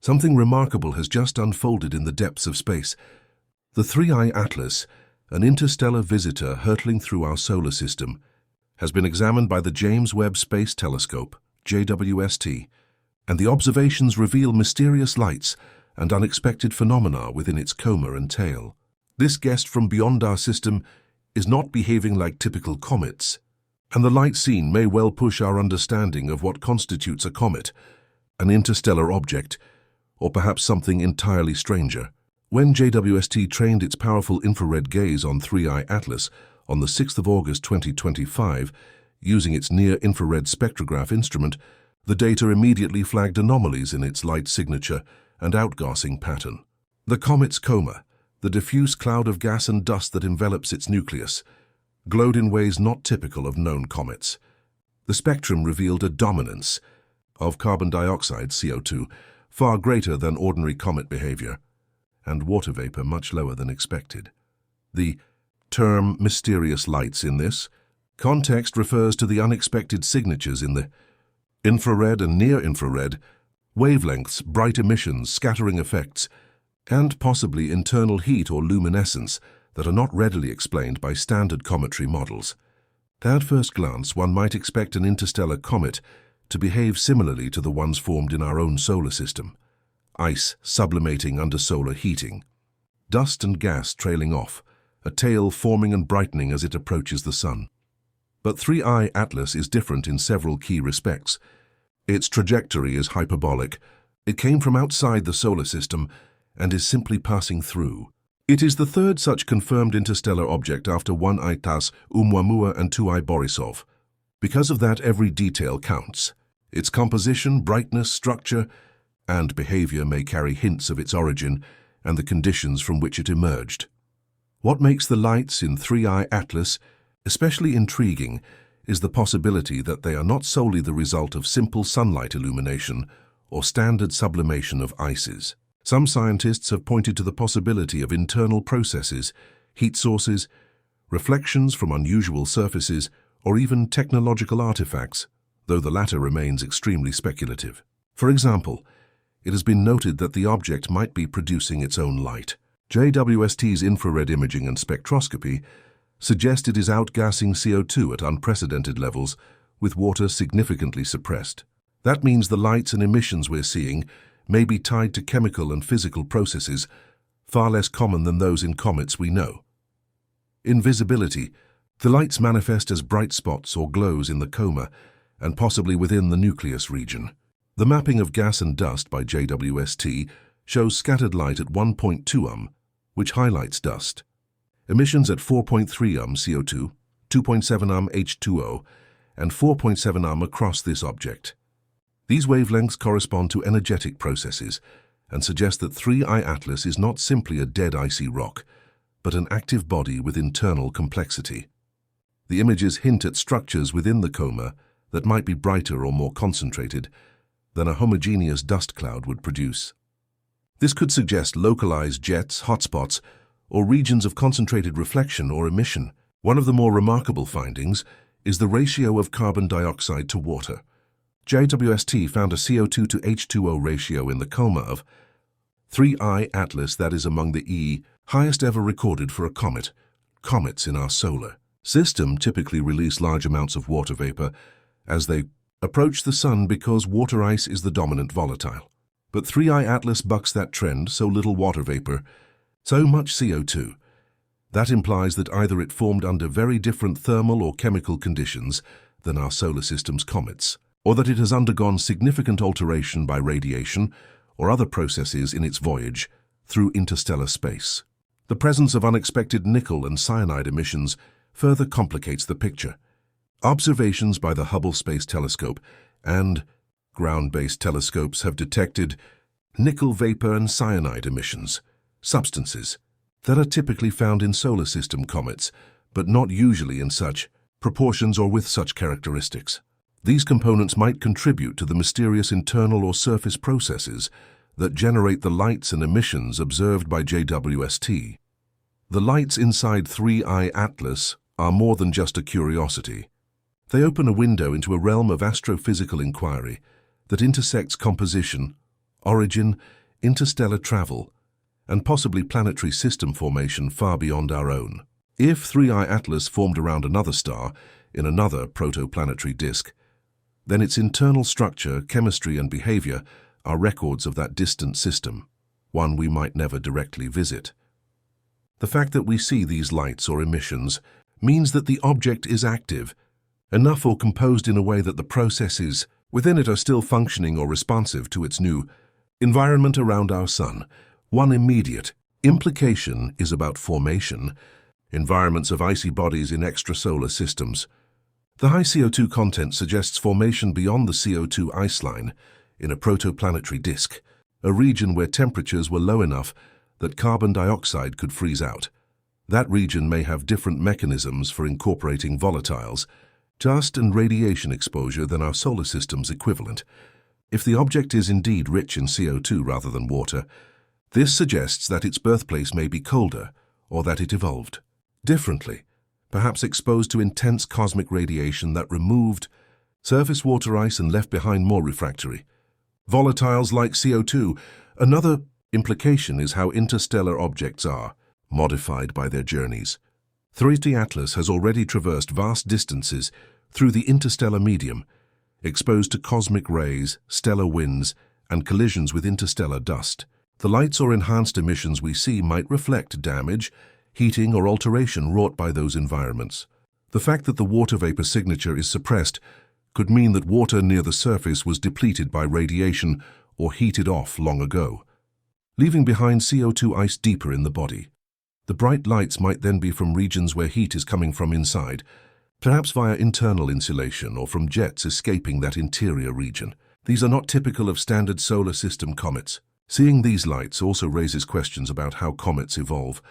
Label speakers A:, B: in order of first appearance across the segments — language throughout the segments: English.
A: Something remarkable has just unfolded in the depths of space. The 3I Atlas, an interstellar visitor hurtling through our solar system, has been examined by the James Webb Space Telescope, JWST, and the observations reveal mysterious lights and unexpected phenomena within its coma and tail. This guest from beyond our system is not behaving like typical comets, and the light seen may well push our understanding of what constitutes a comet, an interstellar object, or perhaps something entirely stranger. When JWST trained its powerful infrared gaze on 3I Atlas on the 6th of August 2025, using its near-infrared spectrograph instrument, the data immediately flagged anomalies in its light signature and outgassing pattern. The comet's coma, the diffuse cloud of gas and dust that envelops its nucleus, glowed in ways not typical of known comets. The spectrum revealed a dominance of carbon dioxide, CO2, far greater than ordinary comet behavior, and water vapor much lower than expected. The term mysterious lights in this context refers to the unexpected signatures in the infrared and near-infrared wavelengths, bright emissions, scattering effects, and possibly internal heat or luminescence that are not readily explained by standard cometry models. At first glance, one might expect an interstellar comet to behave similarly to the ones formed in our own solar system. Ice sublimating under solar heating, dust and gas trailing off, a tail forming and brightening as it approaches the sun. But 3I Atlas is different in several key respects. Its trajectory is hyperbolic. It came from outside the solar system and is simply passing through. It is the third such confirmed interstellar object after 1I TASS, Oumuamua, and 2I Borisov. Because of that, every detail counts. Its composition, brightness, structure, and behavior may carry hints of its origin and the conditions from which it emerged. What makes the lights in 3I Atlas especially intriguing is the possibility that they are not solely the result of simple sunlight illumination or standard sublimation of ices. Some scientists have pointed to the possibility of internal processes, heat sources, reflections from unusual surfaces, or even technological artifacts, though the latter remains extremely speculative. For example, it has been noted that the object might be producing its own light. JWST's infrared imaging and spectroscopy suggest it is outgassing CO2 at unprecedented levels, with water significantly suppressed. That means the lights and emissions we're seeing may be tied to chemical and physical processes far less common than those in comets we know. In visibility, the lights manifest as bright spots or glows in the coma and possibly within the nucleus region. The mapping of gas and dust by JWST shows scattered light at 1.2 which highlights dust. Emissions at 4.3 CO2, 2.7 H2O, and 4.7 across this object. These wavelengths correspond to energetic processes and suggest that 3I Atlas is not simply a dead icy rock, but an active body with internal complexity. The images hint at structures within the coma that might be brighter or more concentrated than a homogeneous dust cloud would produce. This could suggest localized jets, hotspots, or regions of concentrated reflection or emission. One of the more remarkable findings is the ratio of carbon dioxide to water. JWST found a CO2 to H2O ratio in the coma of 3I Atlas that is among the highest ever recorded for a comet. Comets in our solar system typically release large amounts of water vapor as they approach the sun because water ice is the dominant volatile. But 3I Atlas bucks that trend, so little water vapor, so much CO2. That implies that either it formed under very different thermal or chemical conditions than our solar system's comets, or that it has undergone significant alteration by radiation or other processes in its voyage through interstellar space. The presence of unexpected nickel and cyanide emissions further complicates the picture. Observations by the Hubble Space Telescope and ground-based telescopes have detected nickel vapor and cyanide emissions, substances that are typically found in solar system comets, but not usually in such proportions or with such characteristics. These components might contribute to the mysterious internal or surface processes that generate the lights and emissions observed by JWST. The lights inside 3I Atlas are more than just a curiosity. They open a window into a realm of astrophysical inquiry that intersects composition, origin, interstellar travel, and possibly planetary system formation far beyond our own. If 3I Atlas formed around another star, in another protoplanetary disk, then its internal structure, chemistry, and behavior are records of that distant system, one we might never directly visit. The fact that we see these lights or emissions means that the object is active, enough or composed in a way that the processes within it are still functioning or responsive to its new environment around our Sun. One immediate implication is about formation, environments of icy bodies in extrasolar systems. The high CO2 content suggests formation beyond the CO2 ice line in a protoplanetary disk, a region where temperatures were low enough that carbon dioxide could freeze out. That region may have different mechanisms for incorporating volatiles, dust and radiation exposure than our solar system's equivalent. If the object is indeed rich in CO2 rather than water, this suggests that its birthplace may be colder, or that it evolved differently, perhaps exposed to intense cosmic radiation that removed surface water ice and left behind more refractory volatiles like CO2. Another implication is how interstellar objects are modified by their journeys. 3I Atlas has already traversed vast distances through the interstellar medium, exposed to cosmic rays, stellar winds, and collisions with interstellar dust. The lights or enhanced emissions we see might reflect damage, heating, or alteration wrought by those environments. The fact that the water vapor signature is suppressed could mean that water near the surface was depleted by radiation or heated off long ago, leaving behind CO2 ice deeper in the body. The bright lights might then be from regions where heat is coming from inside, perhaps via internal insulation or from jets escaping that interior region. These are not typical of standard solar system comets. Seeing these lights also raises questions about how comets evolve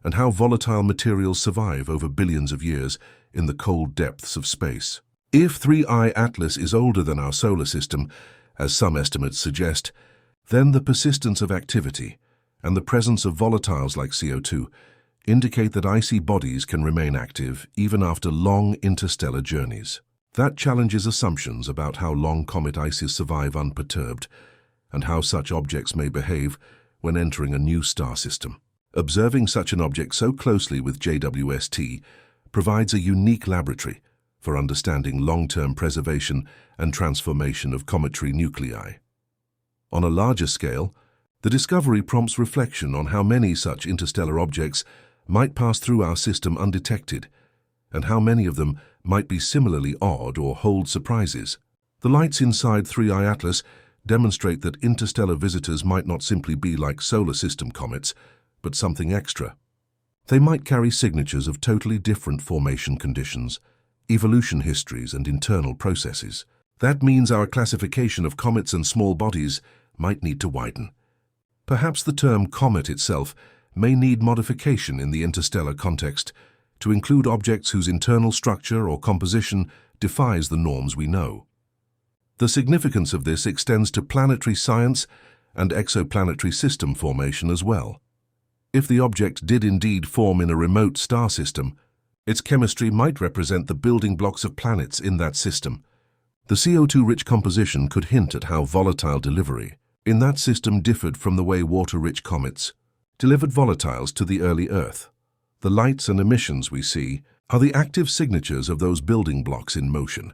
A: and how volatile materials survive over billions of years in the cold depths of space. If 3I Atlas is older than our solar system, as some estimates suggest, then the persistence of activity and the presence of volatiles like CO2 indicate that icy bodies can remain active even after long interstellar journeys. That challenges assumptions about how long comet ices survive unperturbed and how such objects may behave when entering a new star system. Observing such an object so closely with JWST provides a unique laboratory for understanding long-term preservation and transformation of cometary nuclei. On a larger scale, the discovery prompts reflection on how many such interstellar objects might pass through our system undetected, and how many of them might be similarly odd or hold surprises. The lights inside 3I Atlas demonstrate that interstellar visitors might not simply be like solar system comets, but something extra. They might carry signatures of totally different formation conditions, evolution histories, and internal processes. That means our classification of comets and small bodies might need to widen. Perhaps the term comet itself may need modification in the interstellar context to include objects whose internal structure or composition defies the norms we know. The significance of this extends to planetary science and exoplanetary system formation as well. If the object did indeed form in a remote star system, its chemistry might represent the building blocks of planets in that system. The CO2-rich composition could hint at how volatile delivery in that system differed from the way water-rich comets delivered volatiles to the early Earth. The lights and emissions we see are the active signatures of those building blocks in motion,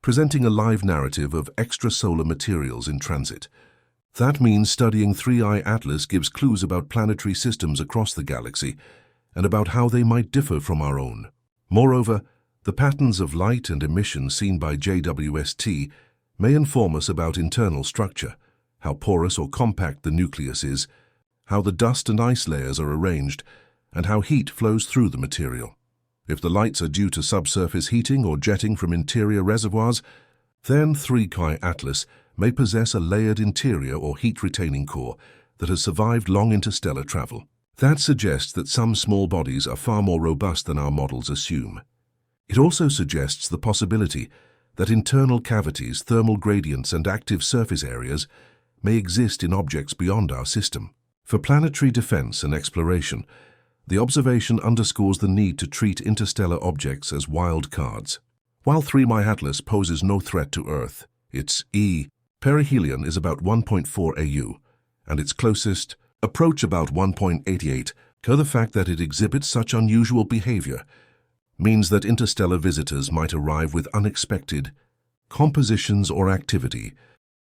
A: presenting a live narrative of extrasolar materials in transit. That means studying 3I Atlas gives clues about planetary systems across the galaxy and about how they might differ from our own. Moreover, the patterns of light and emission seen by JWST may inform us about internal structure, how porous or compact the nucleus is, how the dust and ice layers are arranged, and how heat flows through the material. If the lights are due to subsurface heating or jetting from interior reservoirs, then 3I Atlas may possess a layered interior or heat-retaining core that has survived long interstellar travel. That suggests that some small bodies are far more robust than our models assume. It also suggests the possibility that internal cavities, thermal gradients, and active surface areas may exist in objects beyond our system. For planetary defense and exploration, the observation underscores the need to treat interstellar objects as wild cards. While 3I Atlas poses no threat to Earth, its Perihelion is about 1.4 AU, and its closest approach about 1.88. The fact that it exhibits such unusual behavior means that interstellar visitors might arrive with unexpected compositions or activity